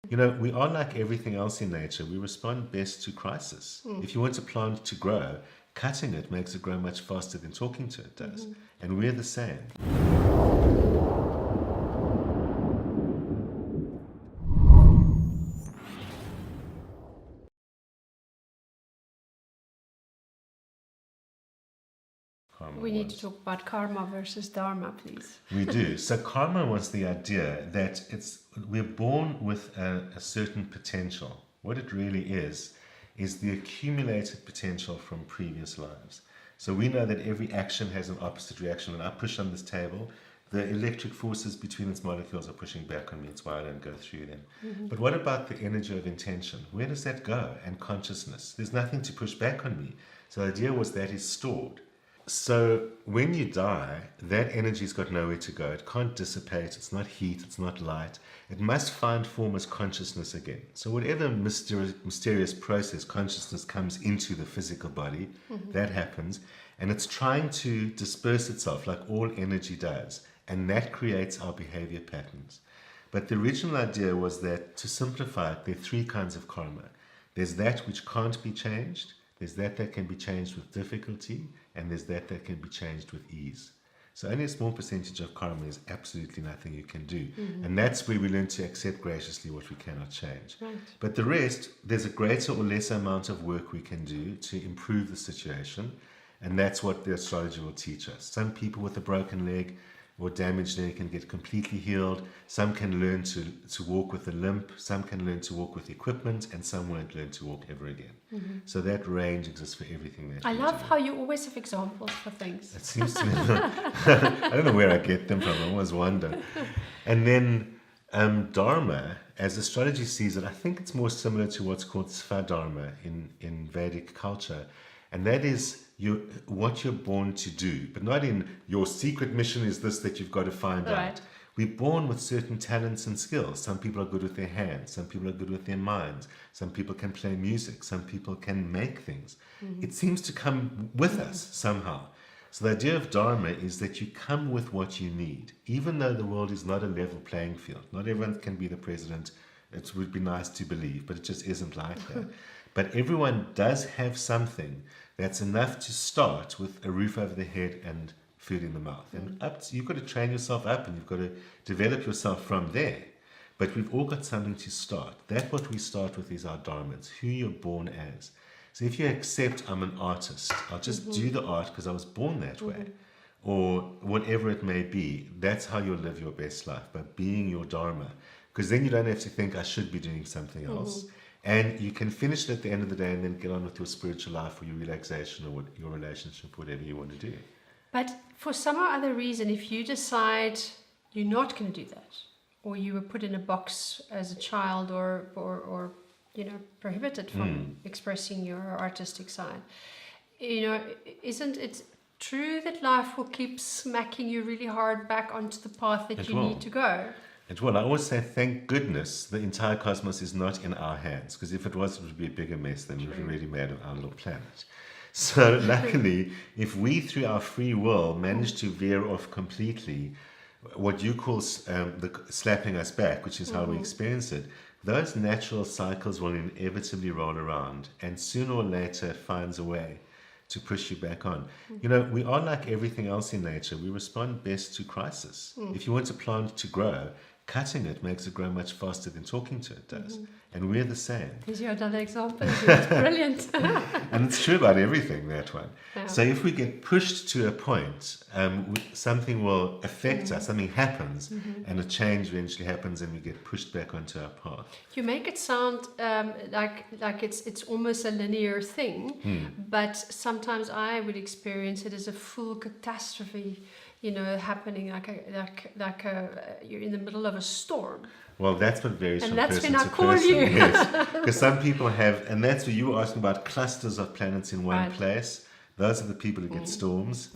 You know, we are like everything else in nature. We respond best to crisis. If you want a plant to grow, cutting it makes it grow much faster than talking to it does. And we're the same. Karma We need to was. talk about karma versus dharma, please. We do. So karma was the idea that we're born with a certain potential. What it really is the accumulated potential from previous lives. So we know that every action has an opposite reaction. When I push on this table, the electric forces between its molecules are pushing back on me. It's why I don't go through them. But what about the energy of intention? Where does that go? And consciousness. There's nothing to push back on me. So the idea was that is stored. So when you die, that energy's got nowhere to go. It can't dissipate. It's not heat. It's not light. It must find form as consciousness again. So whatever mysterious process consciousness comes into the physical body, that happens. And it's trying to disperse itself like all energy does. And that creates our behavior patterns. But the original idea was that, to simplify it, there are three kinds of karma. There's that which can't be changed. There's that can be changed with difficulty, and there's that can be changed with ease. So only a small percentage of karma is absolutely nothing you can do. And that's where we learn to accept graciously what we cannot change. Right. But the rest, there's a greater or lesser amount of work we can do to improve the situation. And that's what the astrology will teach us. Some people with a broken leg or damaged leg can get completely healed. Some can learn to walk with a limp. Some can learn to walk with equipment, and some won't learn to walk ever again. So that range exists for everything that I we love do. how you always have examples for things. It seems to me, I don't know where I get them from. I always wonder. And then Dharma, as astrology sees it, I think it's more similar to what's called Svadharma in Vedic culture. And that is what you're born to do, but not in your secret mission is this that you've got to find Right. out. We're born with certain talents and skills. Some people are good with their hands. Some people are good with their minds. Some people can play music. Some people can make things. It seems to come with us somehow. So the idea of Dharma is that you come with what you need, even though the world is not a level playing field. Not everyone can be the president. It would be nice to believe, but it just isn't like that. But everyone does have something that's enough to start with a roof over the head and food in the mouth. And you've got to train yourself up, and you've got to develop yourself from there. But we've all got something to start. That's what we start with, is our dharmas, who you're born as. So if you accept I'm an artist, I'll just do the art because I was born that way, or whatever it may be, that's how you'll live your best life, by being your dharma. Because then you don't have to think I should be doing something else. And you can finish it at the end of the day and then get on with your spiritual life or your relaxation or your relationship, whatever you want to do. But for some or other reason, if you decide you're not going to do that, or you were put in a box as a child, or prohibited from expressing your artistic side, isn't it true that life will keep smacking you really hard back onto the path that It you will. need to go? And well, I always say, thank goodness the entire cosmos is not in our hands, because if it was, it would be a bigger mess than we've already made of our little planet. So luckily, if we, through our free will, manage to veer off completely, what you call the slapping us back, which is how we experience it, those natural cycles will inevitably roll around, and sooner or later it finds a way to push you back on. You know, we are like everything else in nature. We respond best to crisis. If you want a plant to grow, cutting it makes it grow much faster than talking to it does. And we're the same. Is your another example? It's brilliant. And it's true about everything, that one. Yeah. So if we get pushed to a point, something will affect us, something happens, and a change eventually happens, and we get pushed back onto our path. You make it sound like it's almost a linear thing, but sometimes I would experience it as a full catastrophe, happening like you're in the middle of a storm. Well, that's what varies And from that's person when I to call person. you. Yes, because some people have, and that's what you were asking about, clusters of planets in one Right. place. Those are the people who get storms.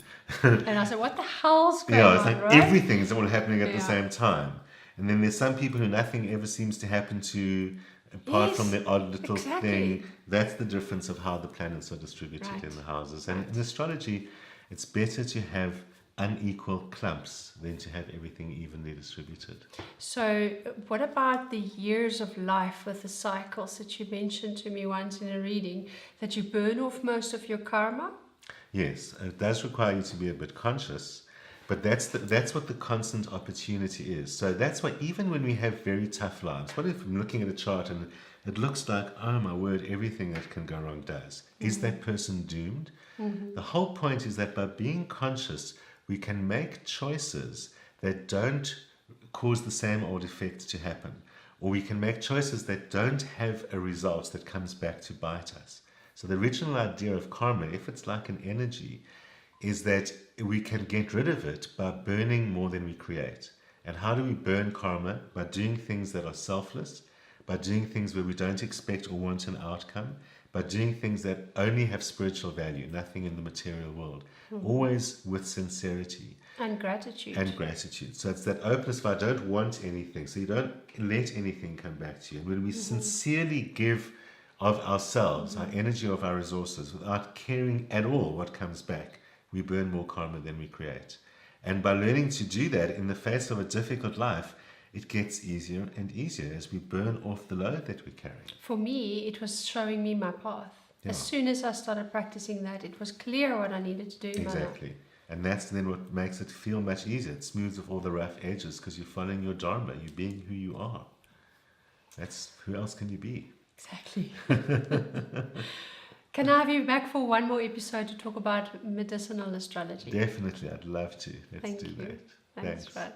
And I said, what the hell's going Yeah, it's on, like right? everything's all happening at the Yeah. same time. And then there's some people who nothing ever seems to happen to, apart Yes, from the odd little exactly. thing. That's the difference of how the planets are distributed Right. in the houses. And in astrology, it's better to have unequal clumps than to have everything evenly distributed. So, what about the years of life with the cycles that you mentioned to me once in a reading, that you burn off most of your karma? Yes, it does require you to be a bit conscious, but that's what the constant opportunity is. So that's why even when we have very tough lives, what if I'm looking at a chart and it looks like, oh my word, everything that can go wrong does. Is that person doomed? The whole point is that by being conscious, we can make choices that don't cause the same old effect to happen. Or we can make choices that don't have a result that comes back to bite us. So the original idea of karma, if it's like an energy, is that we can get rid of it by burning more than we create. And how do we burn karma? By doing things that are selfless, by doing things where we don't expect or want an outcome, by doing things that only have spiritual value, nothing in the material world, always with sincerity. And gratitude. And gratitude. So it's that openness if I don't want anything. So you don't let anything come back to you. And when we sincerely give of ourselves, our energy, of our resources, without caring at all what comes back, we burn more karma than we create. And by learning to do that in the face of a difficult life, it gets easier and easier as we burn off the load that we carry. For me, it was showing me my path. Yeah. As soon as I started practicing that, it was clear what I needed to do in my life. Exactly. And that's then what makes it feel much easier. It smooths off all the rough edges because you're following your Dharma. You're being who you are. That's who else can you be? Exactly. Can I have you back for one more episode to talk about medicinal astrology? Definitely. I'd love to. Let's Thank do you. that. Thanks, Fred.